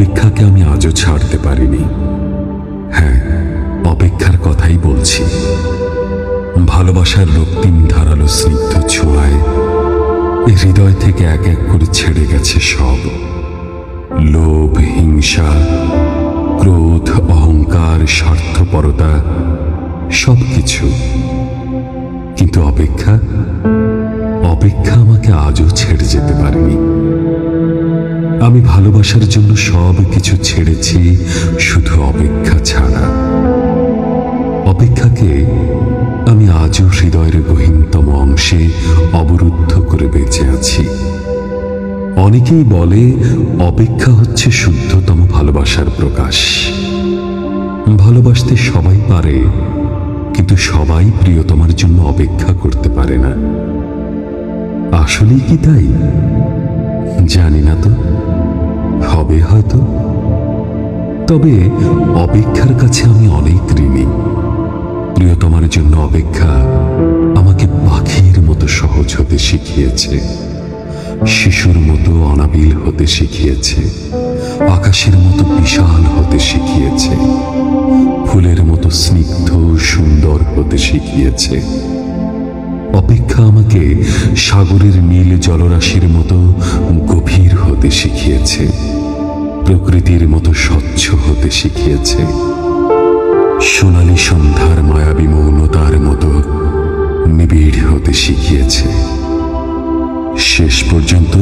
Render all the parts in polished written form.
অপেক্ষাকে আমি আজও ছাড়তে পারিনি। হ্যাঁ, অপেক্ষার কথাই বলছি। ভালোবাসার রক্তিম ধারালো স্নিগ্ধ ছোঁয়ায় এই হৃদয় থেকে এক এক করে ছেড়ে গেছে সব লোভ, হিংসা, ক্রোধ, অহংকার, স্বার্থপরতা, সবকিছু। কিন্তু অপেক্ষা আমাকে আজও ছেড়ে যেতে পারেনি। আমি ভালোবাসার জন্য সব কিছু ছেড়েছি, শুধু অপেক্ষা ছাড়া। অপেক্ষাকে আমি আজও হৃদয়ের গহীনতম অংশে অবরুদ্ধ করে বেঁচে আছি। অনেকেই বলে অপেক্ষা হচ্ছে শুদ্ধতম ভালোবাসার প্রকাশ। ভালোবাসতে সবাই পারে, কিন্তু সবাই প্রিয়তমার জন্য অপেক্ষা করতে পারে না। আসলেই কি তাই? জানি না তো, হবে হয়তো। তবে অপেক্ষার কাছে আমি অনেক ঋণী। প্রিয়তমার জন্য অপেক্ষা আমাকে পাখির মতো সহজ হতে শিখিয়েছে, শিশুর মতো অনাবিল হতে শিখিয়েছে, আকাশের মতো বিশাল হতে শিখিয়েছে, ফুলের মতো স্নিগ্ধ সুন্দর হতে শিখিয়েছে। অপেক্ষা আমাকে সাগরের নীল জলরাশির মতো গভীর হতে শিখিয়েছে, প্রকৃতির মতো স্বচ্ছ হতে শিখিয়েছে, সোনালী সন্ধ্যার মায়াবী মৌনতার মতো নিবিড় হতে শিখিয়েছে। শেষ পর্যন্ত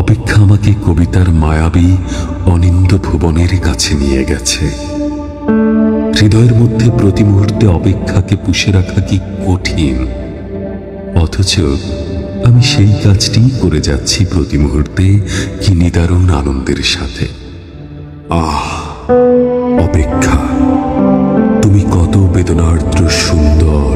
অপেক্ষা আমাকে কবিতার মায়াবী অনিন্দ ভুবনের কাছে নিয়ে গেছে। হৃদয়ের মধ্যে প্রতি মুহূর্তে অপেক্ষাকে পুষে রাখা কি কঠিন, অথচ আমি সেই কাজটিই করে যাচ্ছি প্রতি মুহূর্তে, কি নিদারুণ আনন্দের সাথে। আহ, অপেক্ষা, তুমি কত বেদনার্দ্র সুন্দর।